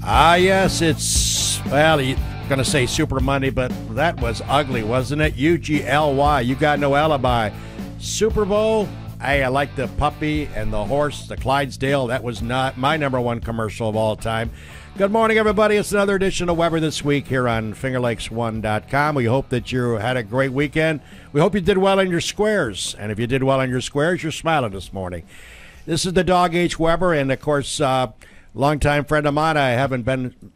Yes, it's, well, you're going to say Super Monday, but that was ugly, wasn't it? UGLY, you got no alibi. Super Bowl, hey, I like the puppy and the horse, the Clydesdale. That was not my number one commercial of all time. Good morning, everybody. It's another edition of Weber This Week here on FingerLakes1.com. We hope that you had a great weekend. We hope you did well on your squares. And if you did well on your squares, you're smiling this morning. This is the Dog H. Weber, and, of course, longtime friend of mine. I haven't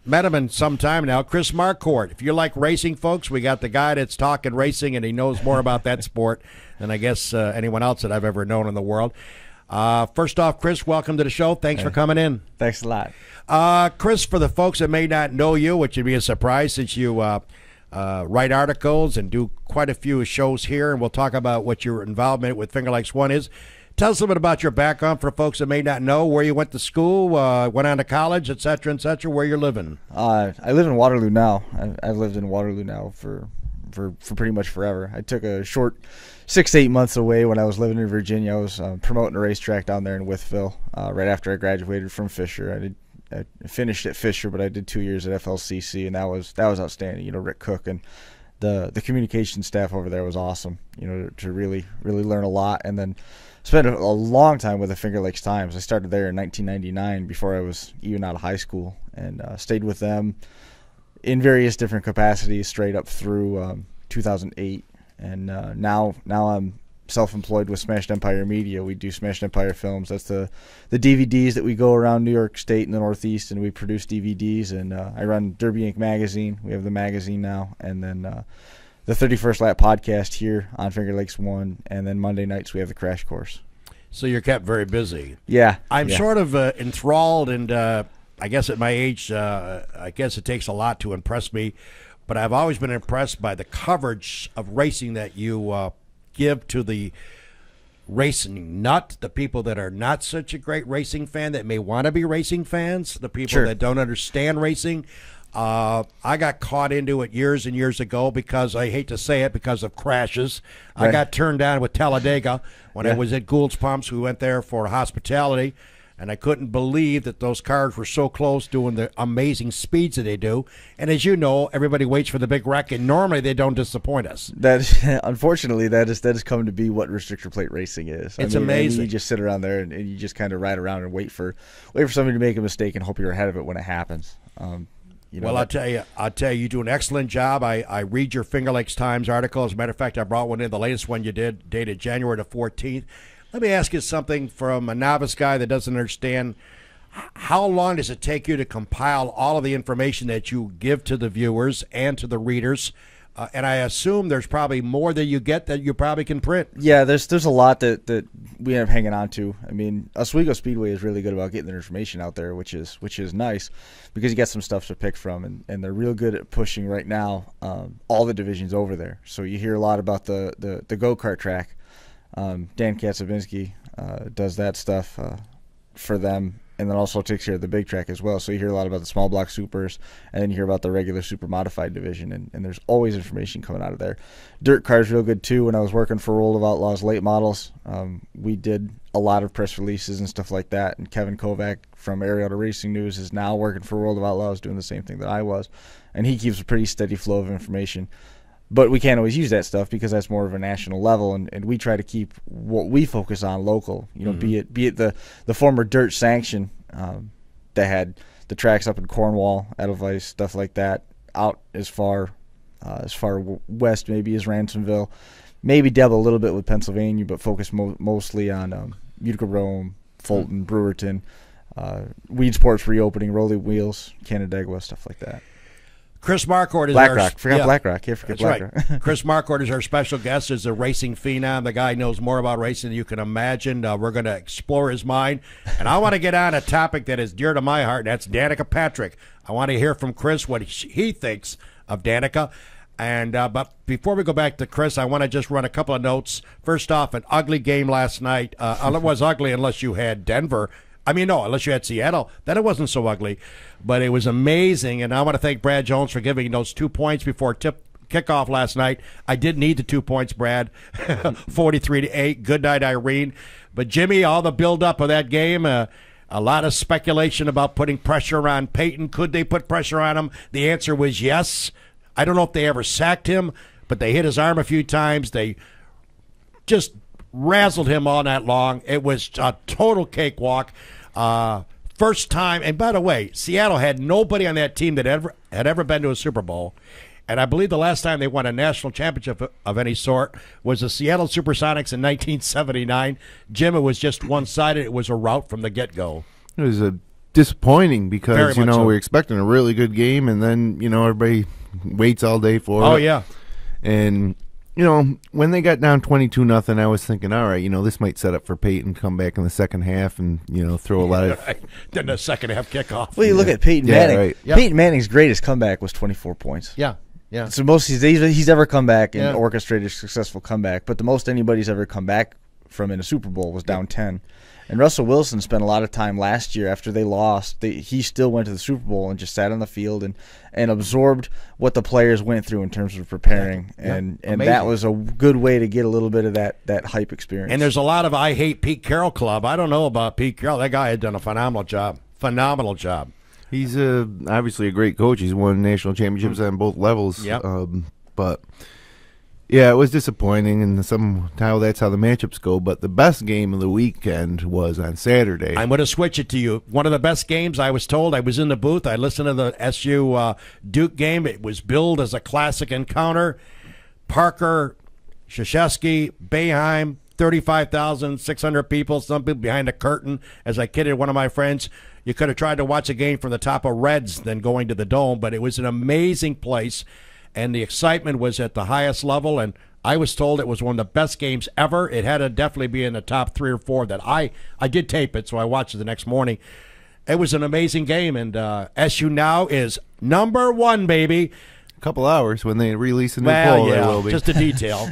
met him in some time now, Chris Marquart. If you like racing, folks, we got the guy that's talking racing, and he knows more about that sport than I guess anyone else that I've ever known in the world. First off, Chris, welcome to the show. Thanks for coming in. Thanks a lot. Chris, for the folks that may not know you, which would be a surprise since you write articles and do quite a few shows here, and we'll talk about what your involvement with Finger Lakes One is. Tell us a little bit about your background for folks that may not know, where you went to school, went on to college, et cetera, where you're living. I live in Waterloo now. I've lived in Waterloo now for pretty much forever. I took a short 6 to 8 months away when I was living in Virginia. I was promoting a racetrack down there in Wytheville right after I graduated from Fisher. I finished at Fisher, but I did 2 years at FLCC, and that was outstanding. You know, Rick Cook and the communication staff over there was awesome. You know, to really learn a lot, and then spent a long time with the Finger Lakes Times. I started there in 1999 before I was even out of high school, and stayed with them in various different capacities straight up through 2008. And now I'm self-employed with Smashed Empire Media. We do Smashed Empire Films. That's the DVDs that we go around New York State and the Northeast, and we produce DVDs. And I run Derby Inc. magazine. We have the magazine now, and then the 31st Lap podcast here on Finger Lakes One, and then Monday nights we have the Crash Course. So you're kept very busy. Yeah. I'm sort of enthralled, and I guess at my age, I guess it takes a lot to impress me, but I've always been impressed by the coverage of racing that you give to the racing nut, the people that are not such a great racing fan that may want to be racing fans, the people that don't understand racing. I got caught into it years and years ago because, I hate to say it, because of crashes. Right. I got turned down with Talladega when I was at Gould's Pumps. We went there for hospitality, and I couldn't believe that those cars were so close doing the amazing speeds that they do. And as you know, everybody waits for the big wreck, and normally they don't disappoint us. Unfortunately, that has come to be what restrictor plate racing is. It's amazing. You just sit around there and you just kind of ride around and wait for somebody to make a mistake and hope you're ahead of it when it happens. Well, I'll tell you, you do an excellent job. I read your Finger Lakes Times article. As a matter of fact, I brought one in, the latest one you did, dated January the 14th. Let me ask you something from a novice guy that doesn't understand. How long does it take you to compile all of the information that you give to the viewers and to the readers? And I assume there's probably more that you get that you probably can print. Yeah, there's a lot that we end up hanging on to. I mean, Oswego Speedway is really good about getting their information out there, which is nice because you got some stuff to pick from, and they're real good at pushing right now all the divisions over there. So you hear a lot about the go-kart track. Dan Kaczynski does that stuff for them, and then also takes care of the big track as well. So you hear a lot about the small block supers, and then you hear about the regular super modified division, and there's always information coming out of there. Dirt cars real good too. When I was working for World of Outlaws late models, we did a lot of press releases and stuff like that, and Kevin Kovac from Ariel Racing News is now working for World of Outlaws doing the same thing that I was, and he keeps a pretty steady flow of information. But we can't always use that stuff because that's more of a national level, and we try to keep what we focus on local. You know, be it the former dirt sanction that had the tracks up in Cornwall, Edelweiss, stuff like that, out as far west maybe as Ransomville, maybe dabble a little bit with Pennsylvania, but focus mostly on Utica Rome, Fulton, Brewerton, Weed Sports reopening, Rolling Wheels, Canandaigua, stuff like that. Chris Marquart is Blackrock. Blackrock. Can't forget Blackrock. Right. Chris Marquart is our special guest. Is a racing phenom. The guy knows more about racing than you can imagine. We're going to explore his mind. And I want to get on a topic that is dear to my heart, and that's Danica Patrick. I want to hear from Chris what he thinks of Danica. And but before we go back to Chris, I want to just run a couple of notes. First off, an ugly game last night. It was ugly unless you had Denver. I mean, no, unless you had Seattle. Then it wasn't so ugly. But it was amazing, and I want to thank Brad Jones for giving those 2 points before kickoff last night. I did need the 2 points, Brad. 43-8. Good night, Irene. But, Jimmy, all the build-up of that game, A lot of speculation about putting pressure on Peyton. Could they put pressure on him? The answer was yes. I don't know if they ever sacked him, but they hit his arm a few times. They just razzled him all night long. It was a total cakewalk. First time, and by the way, Seattle had nobody on that team that had ever been to a Super Bowl. And I believe the last time they won a national championship of any sort was the Seattle Supersonics in 1979. Jim, it was just one-sided. It was a rout from the get-go. It was disappointing because, Very much so. we're expecting a really good game, and then, everybody waits all day for it. Oh, yeah. And, when they got down 22-0, I was thinking, all right, this might set up for Peyton to come back in the second half and, throw a lot of... Then the second half kickoff. Well, you look at Peyton Manning. Right. Yep. Peyton Manning's greatest comeback was 24 points. Yeah. Yeah. It's the most he's ever come back and orchestrated a successful comeback. But the most anybody's ever come back from in a Super Bowl was down 10. And Russell Wilson spent a lot of time last year after they lost. He still went to the Super Bowl and just sat on the field and absorbed what the players went through in terms of preparing. And that was a good way to get a little bit of that hype experience. And there's a lot of I Hate Pete Carroll club. I don't know about Pete Carroll. That guy had done a phenomenal job. Phenomenal job. He's Obviously a great coach. He's won national championships on both levels. Yep. But yeah, it was disappointing, and somehow that's how the matchups go. But the best game of the weekend was on Saturday. I'm going to switch it to you. One of the best games, I was told. I was in the booth. I listened to the SU Duke game. It was billed as a classic encounter. Parker, Krzyzewski, Boeheim, 35,600 people, some people behind the curtain. As I kidded one of my friends, you could have tried to watch a game from the top of Reds than going to the Dome, but it was an amazing place, and the excitement was at the highest level, and I was told it was one of the best games ever. It had to definitely be in the top 3 or 4 that I did tape it, so I watched it the next morning. It was an amazing game, and SU now is #1, baby. A couple hours when they release a new poll, yeah, they will be. just a detail.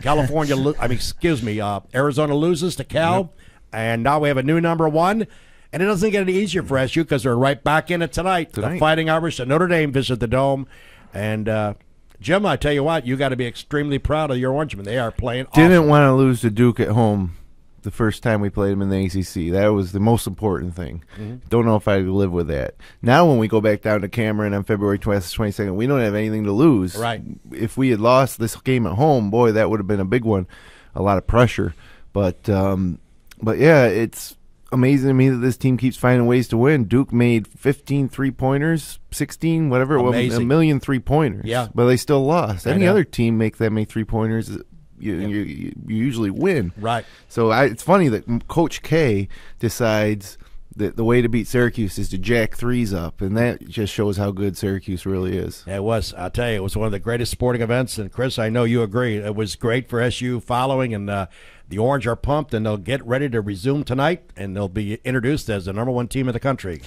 Arizona loses to Cal, and now we have a new #1. And it doesn't get any easier for SU because they're right back in it tonight. The Fighting Irish and Notre Dame visit the Dome. And, Jim, I tell you what, you got to be extremely proud of your Orangemen. They are playing awesome. Didn't want to lose to Duke at home the first time we played them in the ACC. That was the most important thing. Don't know if I could live with that. Now when we go back down to Cameron on February 22nd, we don't have anything to lose. Right. If we had lost this game at home, boy, that would have been a big one. A lot of pressure. But yeah, it's amazing to me that this team keeps finding ways to win. Duke made 15 3-pointers, 16, whatever it was, a million 3-pointers. Yeah. But they still lost. Any other team make that many 3-pointers, you usually win. Right. So it's funny that Coach K decides that the way to beat Syracuse is to jack threes up, and that just shows how good Syracuse really is. It was. I'll tell you, it was one of the greatest sporting events. And, Chris, I know you agree. It was great for SU following, and the Orange are pumped, and they'll get ready to resume tonight, and they'll be introduced as the #1 team in the country.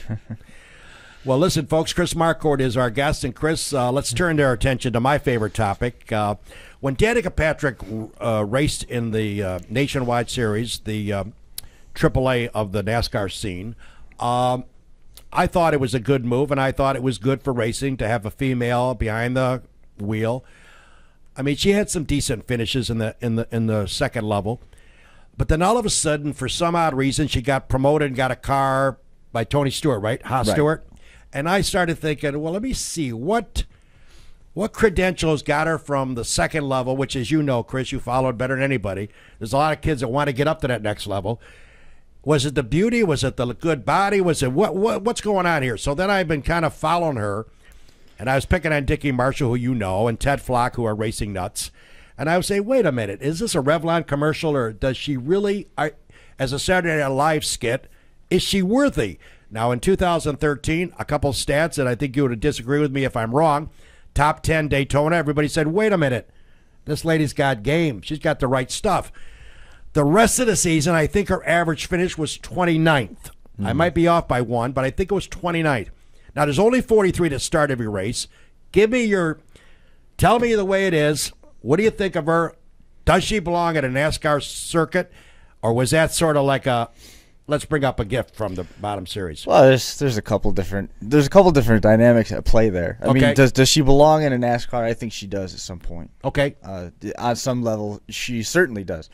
Well, listen, folks, Chris Marquart is our guest. And, Chris, let's turn our attention to my favorite topic. When Danica Patrick raced in the Nationwide Series, the AAA of the NASCAR scene, I thought it was a good move, and I thought it was good for racing to have a female behind the wheel. I mean, she had some decent finishes in the second level. But then all of a sudden, for some odd reason, she got promoted and got a car by Tony Stewart, right? Stewart. And I started thinking, well, let me see what credentials got her from the second level, which, as you know, Chris, you followed better than anybody. There's a lot of kids that want to get up to that next level. Was it the beauty? Was it the good body? Was it what's going on here? So then I've been kind of following her, and I was picking on Dickie Marshall, who you know, and Ted Flock, who are racing nuts. And I would say, wait a minute, is this a Revlon commercial, or does she really, as a Saturday Night Live skit, is she worthy? Now, in 2013, a couple stats, and I think you would disagree with me if I'm wrong, top 10 Daytona, everybody said, wait a minute, this lady's got game. She's got the right stuff. The rest of the season, I think her average finish was 29th. I might be off by 1, but I think it was 29th. Now, there's only 43 to start every race. Tell me the way it is. What do you think of her? Does she belong at a NASCAR circuit, or was that sort of like let's bring up a gift from the bottom series? Well, there's a couple different dynamics at play there. I mean, does she belong in a NASCAR? I think she does at some point. Okay. On some level, she certainly does.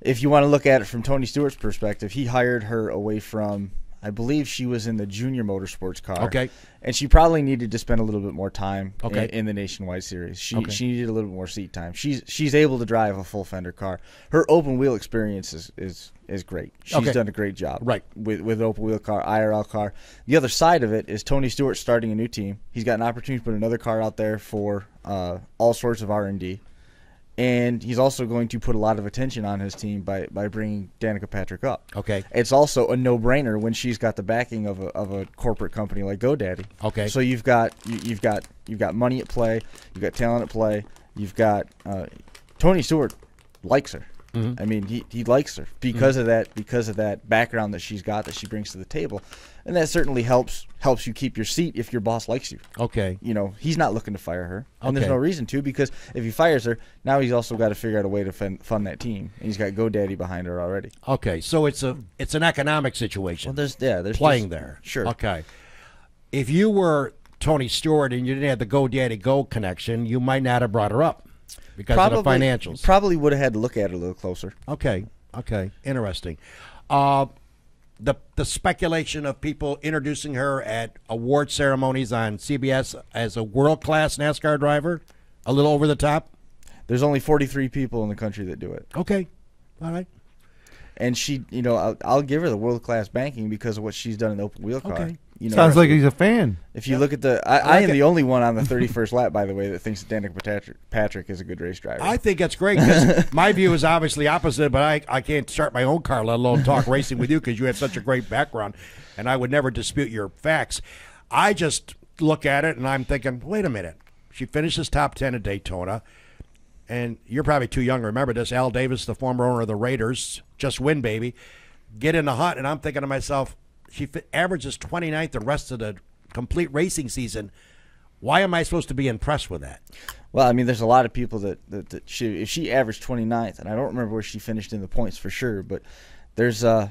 If you want to look at it from Tony Stewart's perspective, he hired her away from I believe she was in the junior motorsports car. Okay. And she probably needed to spend a little bit more time in the Nationwide Series. She needed a little bit more seat time. She's able to drive a full fender car. Her open wheel experience is great. She's done a great job. Right. With open wheel car, IRL car. The other side of it is Tony Stewart starting a new team. He's got an opportunity to put another car out there for all sorts of R&D. And he's also going to put a lot of attention on his team by bringing Danica Patrick up. Okay. It's also a no-brainer when she's got the backing of a corporate company like GoDaddy. Okay. So you've got money at play, you've got talent at play, you've got Tony Stewart likes her. Mm-hmm. I mean, he likes her because of that background that she's got that she brings to the table, and that certainly helps you keep your seat if your boss likes you. Okay. You know, he's not looking to fire her, and there's no reason to, because if he fires her, now he's also got to figure out a way to fund that team, and he's got GoDaddy behind her already. Okay, so it's an economic situation. Well, there's playing there. Sure. Okay. If you were Tony Stewart and you didn't have the GoDaddy Go connection, you might not have brought her up because of the financials. Probably would have had to look at it a little closer. Okay. Interesting. The speculation of people introducing her at award ceremonies on CBS as a world-class NASCAR driver, a little over the top? There's only 43 people in the country that do it. Okay. All right. And she, I'll give her the world-class banking because of what she's done in the open wheel car. Okay. Sounds like he's a fan. If you look at I am the only one on the 31st lap, by the way, that thinks that Danica Patrick is a good race driver. I think that's great because my view is obviously opposite, but I can't start my own car, let alone talk racing with you because you have such a great background, and I would never dispute your facts. I just look at it, and I'm thinking, wait a minute. She finishes top 10 at Daytona, and you're probably too young to remember this. Al Davis, the former owner of the Raiders, just win, baby, get in the hunt, and I'm thinking to myself, she averages 29th the rest of the complete racing season. Why am I supposed to be impressed with that? Well, I mean, there's a lot of people that if she averaged 29th, and I don't remember where she finished in the points for sure, but there's a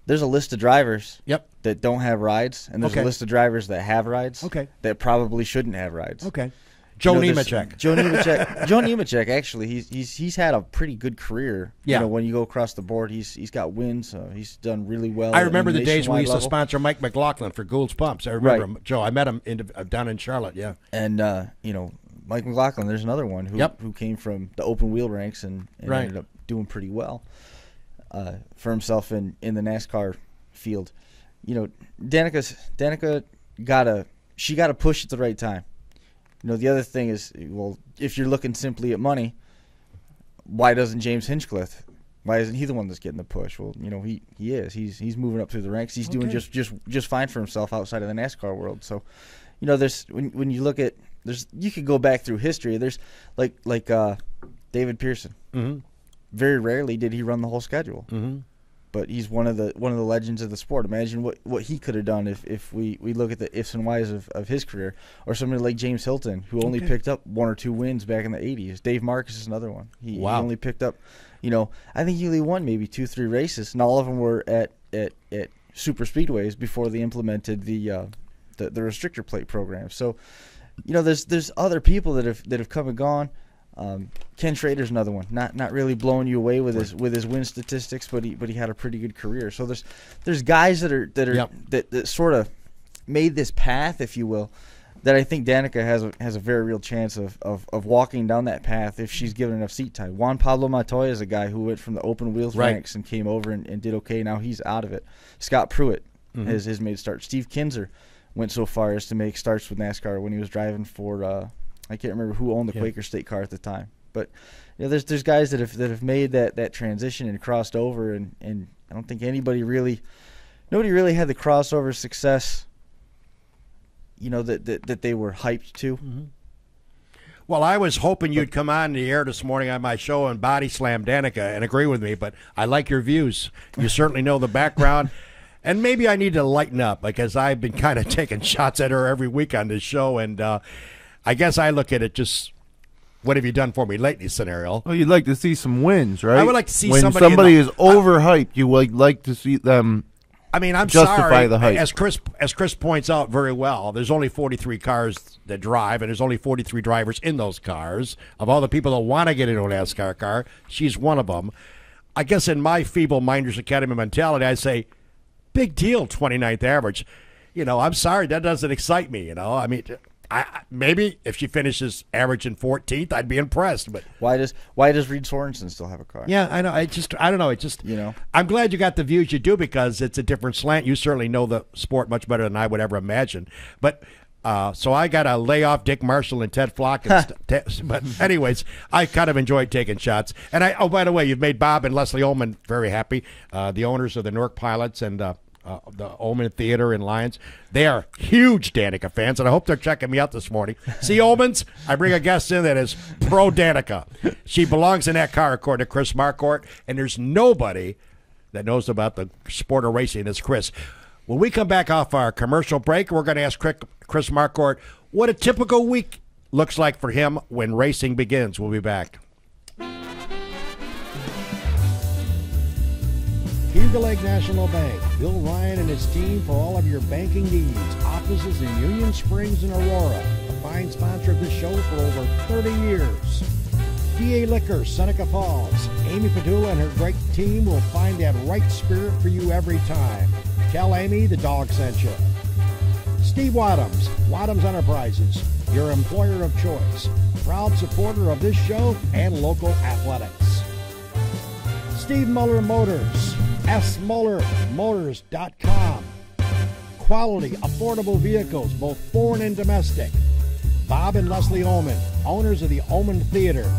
list of drivers that don't have rides, and there's a list of drivers that have rides that probably shouldn't have rides. Okay. Joe Nemechek. Joe Nemechek, actually, he's had a pretty good career. Yeah. When you go across the board, he's got wins. He's done really well. I remember the days when we used to level. sponsor Mike McLaughlin for Gould's Pumps. I remember him, Joe. I met him down in Charlotte. Yeah. And Mike McLaughlin, there's another one who came from the open wheel ranks and ended up doing pretty well for himself in the NASCAR field. Danica got to push at the right time. The other thing is, well, if you're looking simply at money, why doesn't James Hinchcliffe? Why isn't he the one that's getting the push? Well, he is. He's moving up through the ranks. He's doing just fine for himself outside of the NASCAR world. So, there's when you look at you could go back through history. There's like David Pearson. Mm-hmm. Very rarely did he run the whole schedule. Mm-hmm. But he's one of the legends of the sport. Imagine what he could have done if we look at the ifs and whys of his career. Or somebody like James Hilton, who only picked up 1 or 2 wins back in the 80s. Dave Marcus is another one. He only picked up, I think he only won maybe 2-3 races, and all of them were at super speedways before they implemented the restrictor plate program. So, there's other people that have come and gone. Ken Schrader's another one. Not really blowing you away with his win statistics, but he had a pretty good career. So there's guys that sort of made this path, if you will, that I think Danica has a very real chance of walking down that path if she's given enough seat time. Juan Pablo Montoya is a guy who went from the open wheels ranks and came over and did okay. Now he's out of it. Scott Pruitt has made starts. Steve Kinzer went so far as to make starts with NASCAR when he was driving for I can't remember who owned the Quaker State car at the time, but there's guys that have made that transition and crossed over, and I don't think nobody really had the crossover success, that they were hyped to. Mm-hmm. Well, I was hoping you'd come on the air this morning on my show and body slam Danica and agree with me, but I like your views. You certainly know the background. And maybe I need to lighten up because I've been kind of taking shots at her every week on this show, and I guess I look at it just, what have you done for me lately scenario. Well, you'd like to see some wins, right? I would like to see when somebody is overhyped, you would like to see them. I mean, I'm justify sorry. The hype. As Chris points out very well, there's only 43 cars that drive, and there's only 43 drivers in those cars. Of all the people that want to get into a NASCAR car, she's one of them. I guess in my feeble Minders Academy mentality, I say, big deal, 29th average. I'm sorry, that doesn't excite me. I mean, maybe if she finishes averaging 14th, I'd be impressed. But why does Reed Sorensen still have a car? Yeah, I know. I don't know. It just I'm glad you got the views you do because it's a different slant. You certainly know the sport much better than I would ever imagine. But so I got to lay off Dick Marshall and Ted Flock. But anyways, I kind of enjoyed taking shots. And by the way, you've made Bob and Leslie Ullman very happy. The owners of the Newark Pilots and the Ullman Theater in Lyons. They are huge Danica fans, and I hope they're checking me out this morning. See, Ullmans, I bring a guest in that is pro Danica. She belongs in that car, according to Chris Marquart, and there's nobody that knows about the sport of racing as Chris. When we come back off our commercial break, we're going to ask Chris Marquart what a typical week looks like for him when racing begins. We'll be back. Eagle Lake National Bank. Bill Ryan and his team for all of your banking needs. Offices in Union Springs and Aurora. A fine sponsor of this show for over 30 years. DA Liquor, Seneca Falls. Amy Padula and her great team will find that right spirit for you every time. Tell Amy the dog sent you. Steve Wadhams, Wadhams Enterprises, your employer of choice. Proud supporter of this show and local athletics. Steve Muller Motors, smullermotors.com. Quality, affordable vehicles, both foreign and domestic. Bob and Leslie Ullman, owners of the Ullman Theater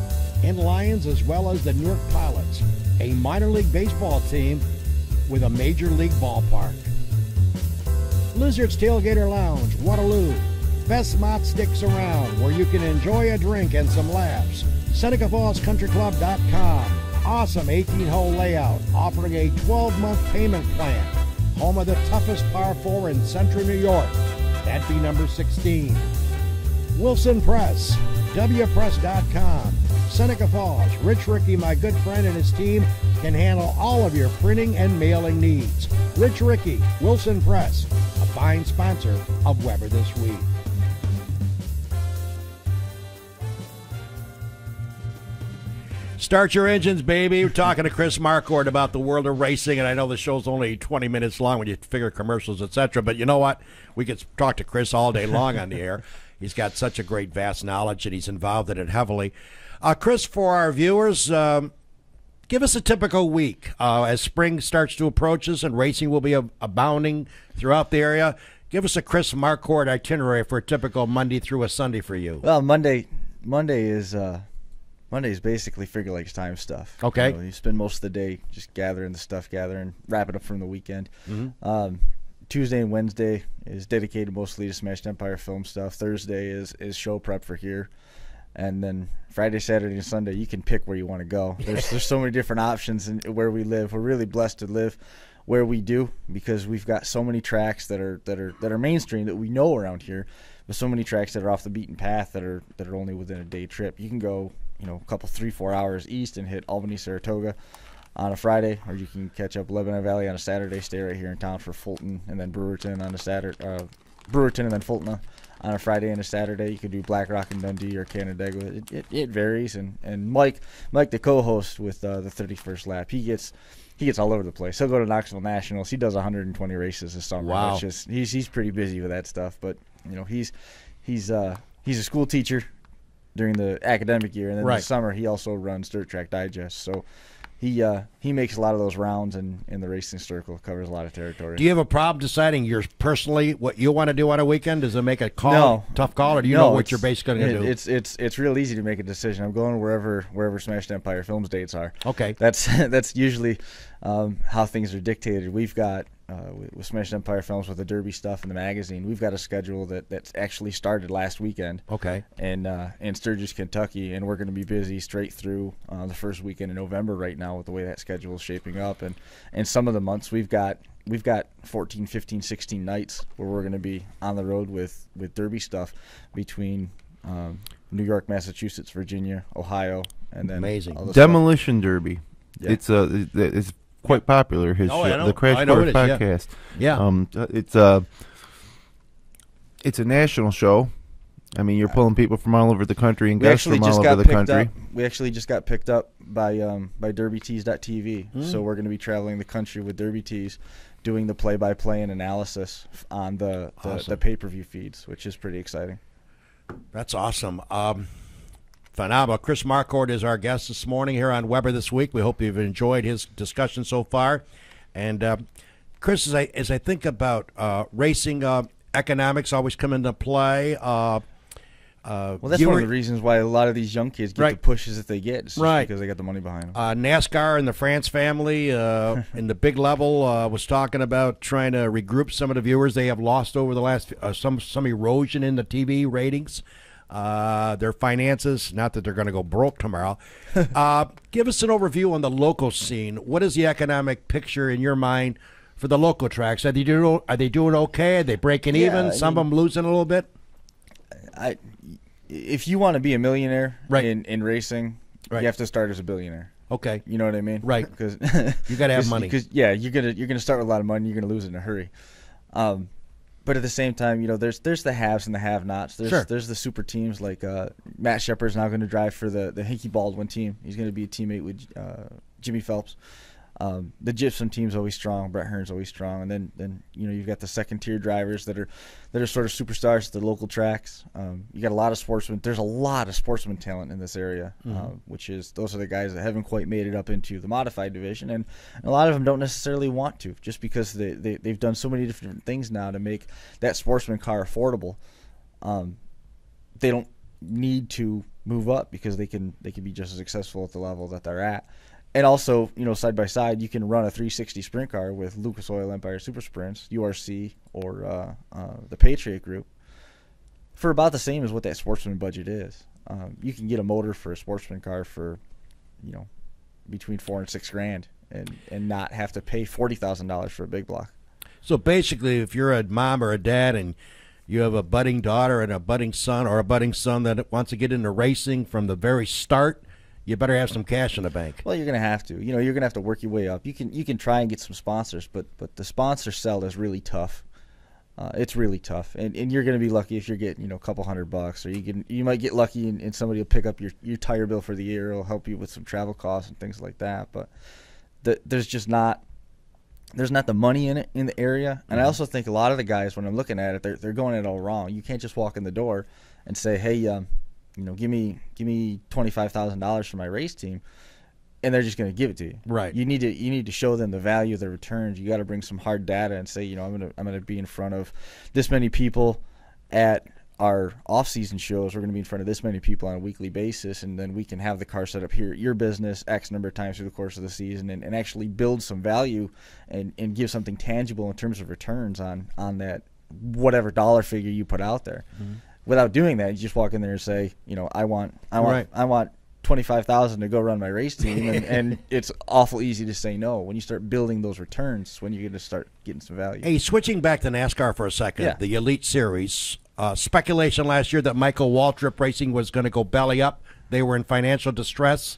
in Lyons, as well as the Newark Pilots, a minor league baseball team with a major league ballpark. Blizzard's Tailgater Lounge, Waterloo. Best Mott Sticks around, where you can enjoy a drink and some laughs. SenecaFallsCountryClub.com. Awesome 18-hole layout, offering a 12-month payment plan. Home of the toughest par 4 in central New York. That'd be number 16. Wilson Press, wpress.com. Seneca Falls, Rich Ricky, my good friend, and his team can handle all of your printing and mailing needs. Rich Ricky, Wilson Press, a fine sponsor of Weber This Week. Start your engines, baby. We're talking to Chris Marquart about the world of racing, and I know the show's only 20 minutes long when you figure commercials, etc. But you know what? We could talk to Chris all day long on the air. He's got such a great, vast knowledge, and he's involved in it heavily. Chris, for our viewers, give us a typical week as spring starts to approach us and racing will be abounding throughout the area. Give us a Chris Marquart itinerary for a typical Monday through a Sunday for you. Well, Monday is basically Figure Lakes time stuff. Okay. You spend most of the day just gathering the stuff, wrap it up from the weekend. Mm-hmm. Tuesday and Wednesday is dedicated mostly to Smashed Empire film stuff. Thursday is show prep for here. And then Friday, Saturday, and Sunday, you can pick where you want to go. There's so many different options in where we live. We're really blessed to live where we do because we've got so many tracks that are mainstream that we know around here, but so many tracks that are off the beaten path that are only within a day trip. You can go, a couple 3-4 hours east and hit Albany, Saratoga on a Friday, or you can catch up Lebanon Valley on a Saturday, stay right here in town for Fulton, and then Brewerton on a Saturday, Brewerton and then Fulton on a Friday and a Saturday. You could do Black Rock and Dundee or Canandaigua. It varies, and Mike, the co-host with the 31st lap, he gets all over the place. He'll go to Knoxville Nationals. He does 120 races this summer. Wow. It's just he's pretty busy with that stuff, but he's a school teacher during the academic year, and then right. this summer he also runs Dirt Track Digest. So he makes a lot of those rounds in the racing circle, covers a lot of territory. Do you have a problem deciding personally what you want to do on a weekend? Does it make a tough call, or do you know what you're basically going to do? It's real easy to make a decision. I'm going wherever Smashed Empire Films dates are. Okay. That's usually how things are dictated. We've got with Smashed Empire Films, with the Derby stuff in the magazine, we've got a schedule that's actually started last weekend. Okay. In Sturgis, Kentucky, and we're going to be busy straight through the first weekend in November right now with the way that schedule is shaping up. And some of the months we've got 14, 15, 16 nights where we're going to be on the road with Derby stuff between New York, Massachusetts, Virginia, Ohio, and then amazing Demolition Derby. Yeah. It's quite popular. His show, the Crash Course podcast. Yeah. It's a national show. I mean, you're pulling people from all over the country and We guests actually from all just over got the picked country. up. We actually just got picked up by DerbyTees.tv. So we're going to be traveling the country with Derby Tees, doing the play-by-play and analysis on the pay-per-view feeds, which is pretty exciting. That's awesome. Phenomenal. Chris Marquart is our guest this morning here on Weber This Week. We hope you've enjoyed his discussion so far. And Chris, as I think about racing economics always come into play. Well, that's one of the reasons why a lot of these young kids get the pushes that they get. It's just because they got the money behind them. NASCAR and the France family in the big level was talking about trying to regroup some of the viewers they have lost over the last some erosion in the TV ratings. Their finances, not that they're going to go broke tomorrow. Give us an overview on the local scene. What is the economic picture in your mind for the local tracks? Are they doing okay? Are they breaking even? Some of them losing a little bit? If you want to be a millionaire Right. in racing, you have to start as a billionaire. Okay. You know what I mean? Right. Because you got to have money. Because you're gonna start with a lot of money. You're gonna lose it in a hurry. But at the same time, there's the haves and the have-nots. There's the super teams like Matt Shepard's now going to drive for the Hickey Baldwin team. He's going to be a teammate with Jimmy Phelps. The Gypsum team's always strong. Brett Hearn's always strong. And then you've got the second-tier drivers that are sort of superstars at the local tracks. You got a lot of sportsmen. There's a lot of sportsman talent in this area, those are the guys that haven't quite made it up into the modified division, and a lot of them don't necessarily want to, just because they've done so many different things now to make that sportsman car affordable. They don't need to move up because they can be just as successful at the level that they're at. And also, side by side, you can run a 360 sprint car with Lucas Oil Empire Super Sprints, URC, or the Patriot Group for about the same as what that sportsman budget is. You can get a motor for a sportsman car for, between $4,000 and $6,000, and not have to pay $40,000 for a big block. So basically, if you're a mom or a dad and you have a budding daughter and a budding son, or a budding son that wants to get into racing from the very start, you better have some cash in the bank. Well, you're going to have to. You're going to have to work your way up. You can try and get some sponsors, but the sponsor sell is really tough. It's really tough, and you're going to be lucky if you're getting a couple $100, or you might get lucky and somebody will pick up your tire bill for the year. It'll help you with some travel costs and things like that. But there's just not the money in it in the area. And I also think a lot of the guys, when I'm looking at it, they're going at it all wrong. You can't just walk in the door and say, hey, give me $25,000 for my race team, and they're just going to give it to you. Right. You need to show them the value of the returns. You got to bring some hard data and say, I'm going to be in front of this many people at our off-season shows. We're going to be in front of this many people on a weekly basis, and then we can have the car set up here at your business X number of times through the course of the season, and actually build some value and give something tangible in terms of returns on that whatever dollar figure you put out there. Mm-hmm. Without doing that, you just walk in there and say, I want $25,000 to go run my race team, and it's awful easy to say no. When you start building those returns, when you're going to start getting some value. Hey, switching back to NASCAR for a second, Yeah. the Elite Series, speculation last year that Michael Waltrip Racing was going to go belly up. They were in financial distress.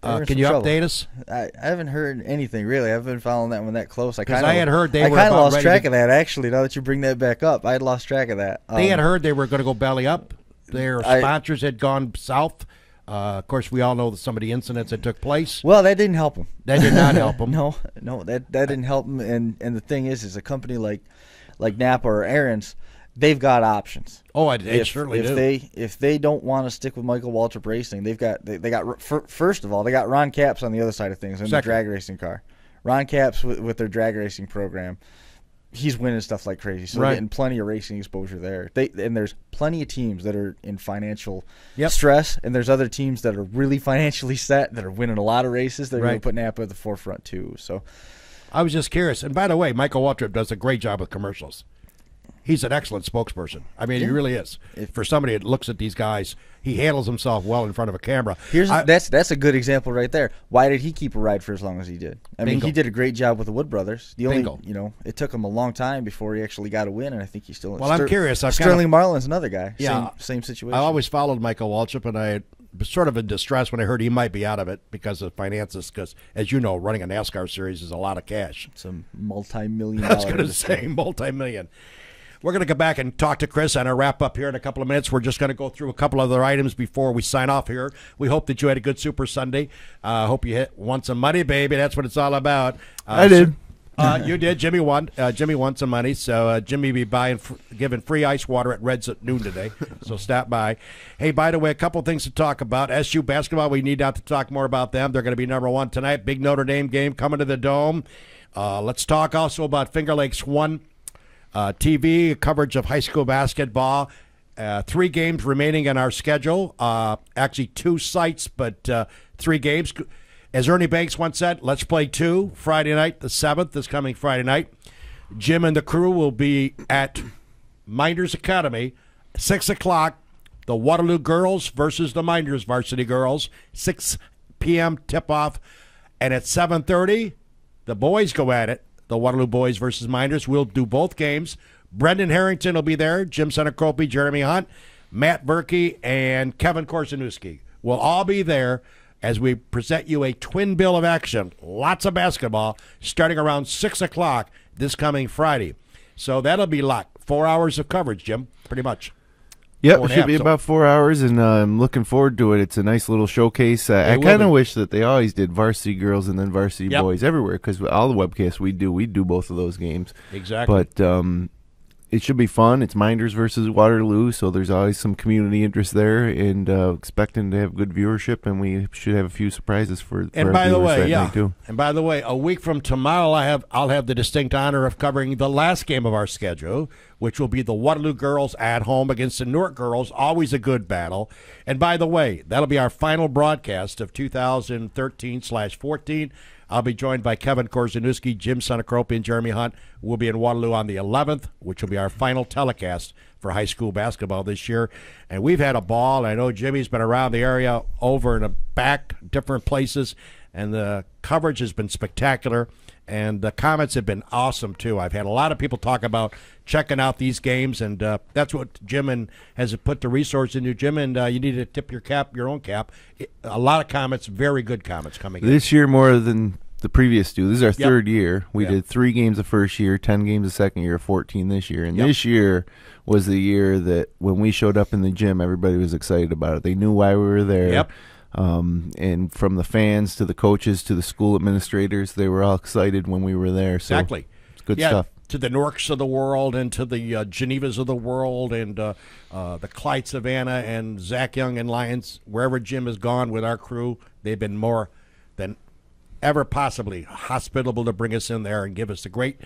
Can you update us? I haven't heard anything really. I've been following that one that close. I had heard they were kind of about lost ready track to- of that actually. Now that you bring that back up, I had lost track of that. They had heard they were going to go belly up. Their sponsors had gone south. Of course, we all know some of the incidents that took place. Well, that didn't help them. That did not help them. No, that didn't help them. And the thing is a company like Napa or Aaron's, they've got options. Oh, they certainly do. If they don't want to stick with Michael Waltrip Racing, they got first of all, they got Ron Capps on the other side of things in the drag racing car. Ron Capps with their drag racing program, he's winning stuff like crazy. So they're getting plenty of racing exposure there. And there's plenty of teams that are in financial stress, and there's other teams that are really financially set that are winning a lot of races. They're going to put Napa at the forefront too. So I was just curious. And by the way, Michael Waltrip does a great job with commercials. He's an excellent spokesperson. I mean, he really is. For somebody that looks at these guys, he handles himself well in front of a camera. That's a good example right there. Why did he keep a ride for as long as he did? I mean, he did a great job with the Wood Brothers. It took him a long time before he actually got a win, and I think he's still. Well, I'm curious. Sterling Marlin's another guy. Yeah, same situation. I always followed Michael Waltrip, and I was sort of in distress when I heard he might be out of it because of finances. Because, as you know, running a NASCAR series is a lot of cash. Some multi-million. I was going to say multi-million. We're going to go back and talk to Chris on our wrap-up here in a couple of minutes. We're just going to go through a couple other items before we sign off here. We hope that you had a good Super Sunday. Hope you won some money, baby. That's what it's all about. I did. You did. Jimmy won. Jimmy won some money, so Jimmy will be giving free ice water at Reds at noon today. So stop by. Hey, by the way, a couple things to talk about. SU basketball, we need not to talk more about them. They're going to be number one tonight. Big Notre Dame game coming to the Dome. Let's talk also about Finger Lakes 1 TV coverage of high school basketball. 3 games remaining in our schedule. Actually, 2 sites, but 3 games. As Ernie Banks once said, let's play 2 Friday night, the 7th, this coming Friday night. Jim and the crew will be at Minders Academy, 6 o'clock. The Waterloo girls versus the Minders varsity girls, 6 p.m. tip-off. And at 7:30, the boys go at it. The Waterloo boys versus Minders. We'll do both games. Brendan Harrington will be there. Jim Senacropi, Jeremy Hunt, Matt Berkey, and Kevin Korsanowski will all be there as we present you a twin bill of action. Lots of basketball starting around 6 o'clock this coming Friday. So that'll be 4 hours of coverage, Jim, pretty much. Yep, it should be about 4 hours, and I'm looking forward to it. It's a nice little showcase. I kind of wish that they always did varsity girls and then varsity boys everywhere, because all the webcasts we do both of those games. Exactly. But it should be fun. It's Minders versus Waterloo, so there's always some community interest there, and expecting to have good viewership, and we should have a few surprises for and by the way, night too. And by the way, a week from tomorrow, I'll have the distinct honor of covering the last game of our schedule, which will be the Waterloo girls at home against the Newark girls. Always a good battle. And by the way, that'll be our final broadcast of 2013/14. I'll be joined by Kevin Korsanowski, Jim Senacropi, and Jeremy Hunt. We'll be in Waterloo on the 11th, which will be our final telecast for high school basketball this year. And we've had a ball. I know Jimmy's been around the area, over and back, different places, and the coverage has been spectacular. And the comments have been awesome, too. I've had a lot of people talk about checking out these games, and that's what Jim has put the resource into, Jim, and you need to tip your own cap. A lot of comments, very good comments coming in. This year more than the previous 2. This is our third year. We did 3 games the first year, 10 games the second year, 14 this year. And this year was the year that when we showed up in the gym, everybody was excited about it. They knew why we were there. Yep. And from the fans to the coaches to the school administrators, they were all excited when we were there. So exactly. It's good stuff. To the Norks of the world and to the Genevas of the world and the Clyde Savannah and Zach Young and Lions, wherever Jim has gone with our crew, they've been more than ever possibly hospitable to bring us in there and give us the great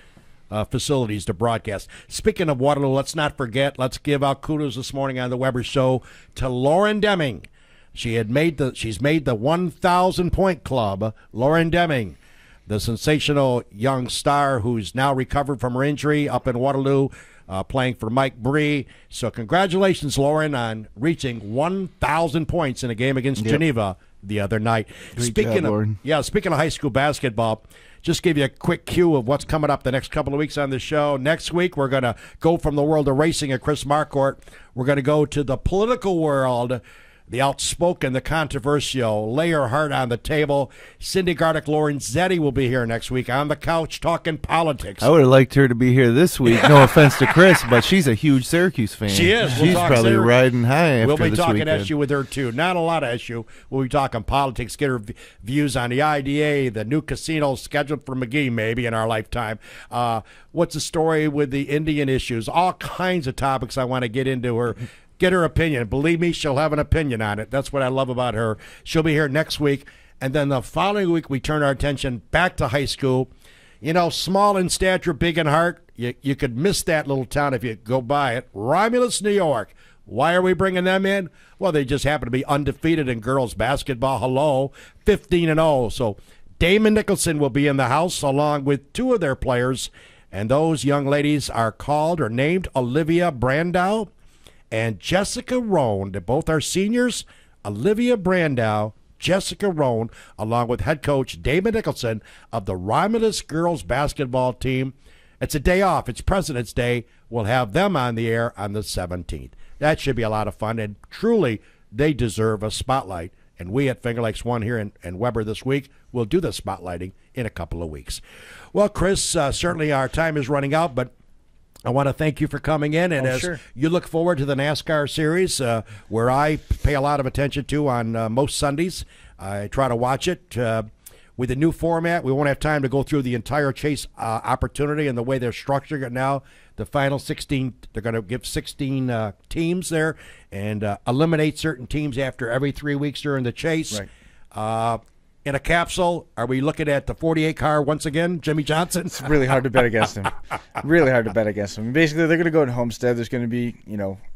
facilities to broadcast. Speaking of Waterloo, let's not forget, let's give out kudos this morning on the Weber Show to Lauren Deming. She's made the 1,000-point club. Lauren Deming, the sensational young star who's now recovered from her injury up in Waterloo, playing for Mike Bree. So congratulations, Lauren, on reaching 1,000 points in a game against Geneva the other night. Speaking of high school basketball, just give you a quick cue of what's coming up the next couple of weeks on the show. Next week, we're going to go from the world of racing at Chris Marquart. We're going to go to the political world. The outspoken, the controversial, lay her heart on the table. Cindy Gardick-Lorenzetti will be here next week on the couch talking politics. I would have liked her to be here this week. No offense to Chris, but she's a huge Syracuse fan. She is. She's probably riding high after this weekend. We'll be talking SU with her, too. Not a lot of SU. We'll be talking politics, get her views on the IDA, the new casino scheduled for McGee maybe in our lifetime. What's the story with the Indian issues? All kinds of topics I want to get into her. Get her opinion. Believe me, she'll have an opinion on it. That's what I love about her. She'll be here next week. And then the following week, we turn our attention back to high school. You know, small in stature, big in heart. You could miss that little town if you go by it. Romulus, New York. Why are we bringing them in? Well, they just happen to be undefeated in girls basketball. Hello, 15-0. So Damon Nicholson will be in the house along with 2 of their players. And those young ladies are named Olivia Brandow and Jessica Rohn. They both are seniors. Olivia Brandow, Jessica Rohn, along with head coach Damon Nicholson of the Romulus girls basketball team. It's a day off. It's President's Day. We'll have them on the air on the 17th. That should be a lot of fun, and truly, they deserve a spotlight. And we at Finger Lakes 1 here in Weber this week will do the spotlighting in a couple of weeks. Well, Chris, certainly our time is running out, but I want to thank you for coming in, and as you look forward to the NASCAR series, where I pay a lot of attention to on most Sundays, I try to watch it. With the new format, we won't have time to go through the entire chase opportunity and the way they're structuring it now. The final 16, they're going to give 16 teams there and eliminate certain teams after every 3 weeks during the chase. Right. In a capsule, are we looking at the 48 car once again, Jimmy Johnson? It's really hard to bet against him. Really hard to bet against him. Basically, they're going to go to Homestead. There's going to be,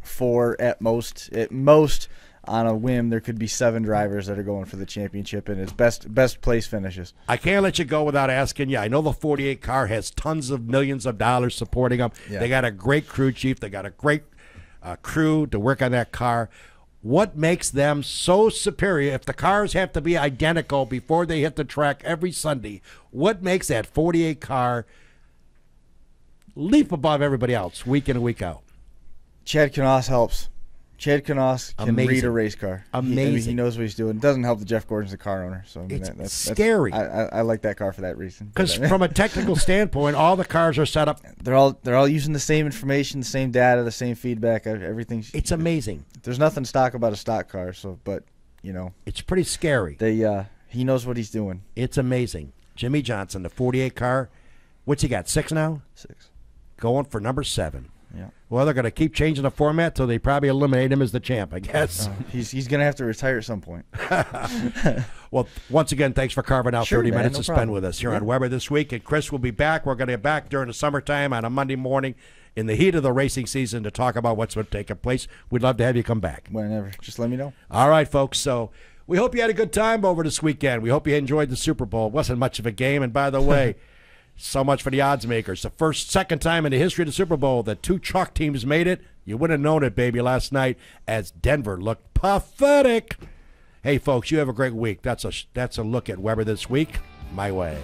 4 at most. At most, on a whim, there could be 7 drivers that are going for the championship, and it's best place finishes. I can't let you go without asking you. I know the 48 car has tons of millions of dollars supporting them. Yeah. They got a great crew chief. They got a great crew to work on that car. What makes them so superior? If the cars have to be identical before they hit the track every Sunday, what makes that 48 car leap above everybody else week in and week out? Chad Knaus helps. Chad Knaus can read a race car. Amazing. He knows what he's doing. It doesn't help that Jeff Gordon's the car owner. So that's scary. I like that car for that reason. Because from a technical standpoint, all the cars are set up. They're all using the same information, the same data, the same feedback. Everything's. It's amazing. There's nothing stock about a stock car. But it's pretty scary. He knows what he's doing. It's amazing. Jimmy Johnson, the 48 car. What's he got? 6 now. 6. Going for number 7. Yeah. Well, they're going to keep changing the format till they probably eliminate him as the champ, I guess. He's going to have to retire at some point. Well, once again, thanks for carving out 30 minutes to problem. spend with us here on Weber This Week. And Chris will be back. We're going to be back during the summertime on a Monday morning in the heat of the racing season to talk about what's been taking place. We'd love to have you come back. Whenever. Just let me know. All right, folks. So we hope you had a good time over this weekend. We hope you enjoyed the Super Bowl. It wasn't much of a game. And by the way, so much for the odds makers. The second time in the history of the Super Bowl that 2 chalk teams made it. You wouldn't have known it, baby, last night as Denver looked pathetic. Hey, folks, you have a great week. That's a look at Weber This Week. My way.